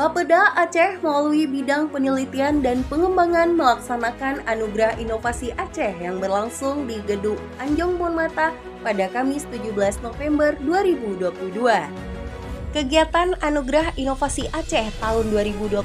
Bapeda Aceh melalui bidang penelitian dan pengembangan melaksanakan Anugerah Inovasi Aceh yang berlangsung di Gedung Anjong Monmata pada Kamis 17 November 2022. Kegiatan Anugerah Inovasi Aceh tahun 2022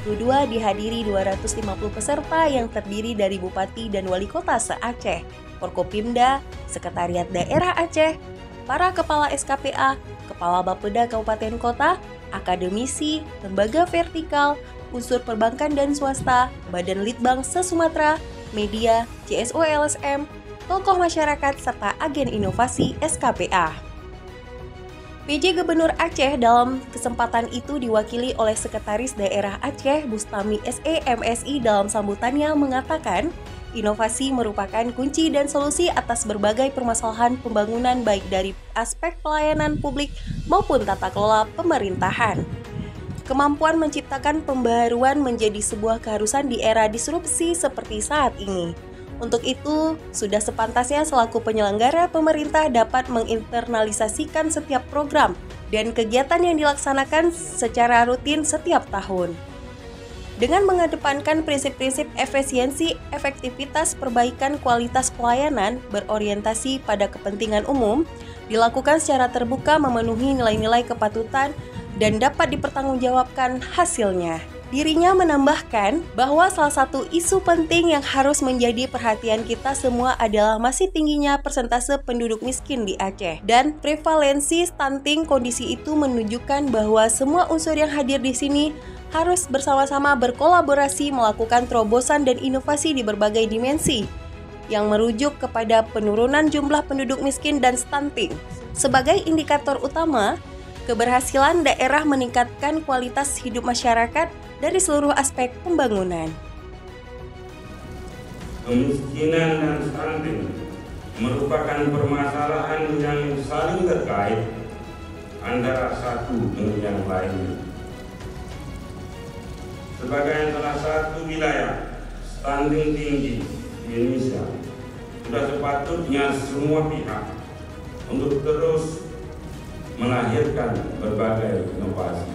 dihadiri 250 peserta yang terdiri dari Bupati dan Wali Kota se-Aceh, Forkopimda, Sekretariat Daerah Aceh, para Kepala SKPA, Kepala Bapeda Kabupaten Kota, akademisi, lembaga vertikal, unsur perbankan dan swasta, Badan Litbang se-Sumatera, media, CSO LSM, tokoh masyarakat, serta agen inovasi SKPA. PJ Gubernur Aceh dalam kesempatan itu diwakili oleh Sekretaris Daerah Aceh Bustami SE MSI dalam sambutannya mengatakan, inovasi merupakan kunci dan solusi atas berbagai permasalahan pembangunan baik dari aspek pelayanan publik maupun tata kelola pemerintahan. Kemampuan menciptakan pembaharuan menjadi sebuah keharusan di era disrupsi seperti saat ini. Untuk itu, sudah sepantasnya selaku penyelenggara pemerintah dapat menginternalisasikan setiap program dan kegiatan yang dilaksanakan secara rutin setiap tahun. Dengan mengedepankan prinsip-prinsip efisiensi, efektivitas, perbaikan kualitas pelayanan berorientasi pada kepentingan umum, dilakukan secara terbuka memenuhi nilai-nilai kepatutan dan dapat dipertanggungjawabkan hasilnya. Dirinya menambahkan bahwa salah satu isu penting yang harus menjadi perhatian kita semua adalah masih tingginya persentase penduduk miskin di Aceh. Dan prevalensi stunting kondisi itu menunjukkan bahwa semua unsur yang hadir di sini harus bersama-sama berkolaborasi melakukan terobosan dan inovasi di berbagai dimensi yang merujuk kepada penurunan jumlah penduduk miskin dan stunting. Sebagai indikator utama, keberhasilan daerah meningkatkan kualitas hidup masyarakat dari seluruh aspek pembangunan. Kemiskinan dan stunting merupakan permasalahan yang saling terkait antara satu dengan yang lainnya. Sebagai salah satu wilayah stunting tinggi di Indonesia, sudah sepatutnya semua pihak untuk terus melahirkan berbagai inovasi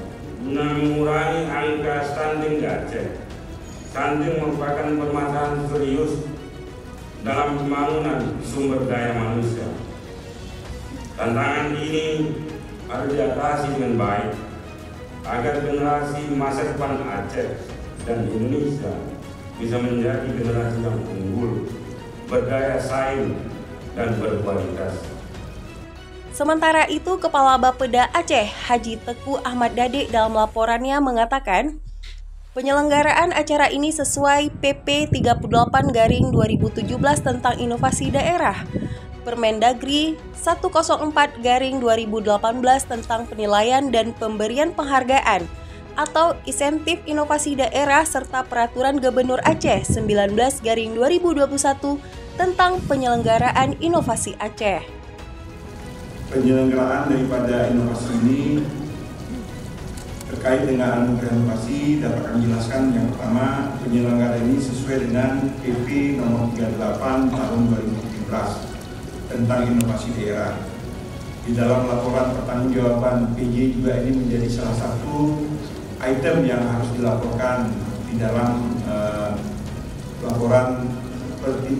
guna mengurangi angka stunting di Aceh. Stunting merupakan permasalahan serius dalam pembangunan sumber daya manusia. Tantangan ini harus diatasi dengan baik agar generasi masa depan Aceh dan Indonesia bisa menjadi generasi yang unggul, berdaya saing, dan berkualitas. Sementara itu, Kepala Bapeda Aceh, Haji Teku Ahmad Dade dalam laporannya mengatakan, penyelenggaraan acara ini sesuai PP 38/2017 tentang inovasi daerah, Permendagri 104/2018 tentang penilaian dan pemberian penghargaan atau insentif inovasi daerah serta Peraturan Gubernur Aceh 19/2021 tentang penyelenggaraan inovasi Aceh. Penyelenggaraan daripada inovasi ini terkait dengan anugerah inovasi dapat kami jelaskan. Yang pertama, penyelenggaraan ini sesuai dengan PP nomor 38 tahun 2017 tentang inovasi daerah. Di dalam laporan pertanggungjawaban PJ juga ini menjadi salah satu item yang harus dilaporkan di dalam laporan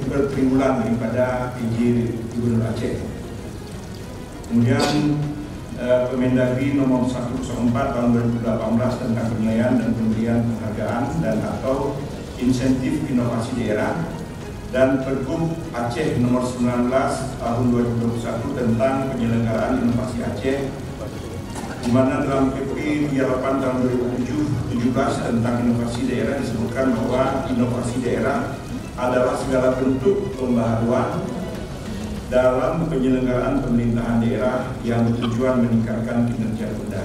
bertriwulan daripada PJ Gubernur Aceh. Kemudian Permendagri nomor 104 tahun 2018 tentang penilaian dan pemberian penghargaan dan atau insentif inovasi daerah, dan Pergub Aceh nomor 19 tahun 2021 tentang penyelenggaraan inovasi Aceh, di mana dalam PP 38 tahun 2017 tentang inovasi daerah disebutkan bahwa inovasi daerah adalah segala bentuk pembaharuan dalam penyelenggaraan pemerintahan daerah yang bertujuan meningkatkan kinerja Bapeda.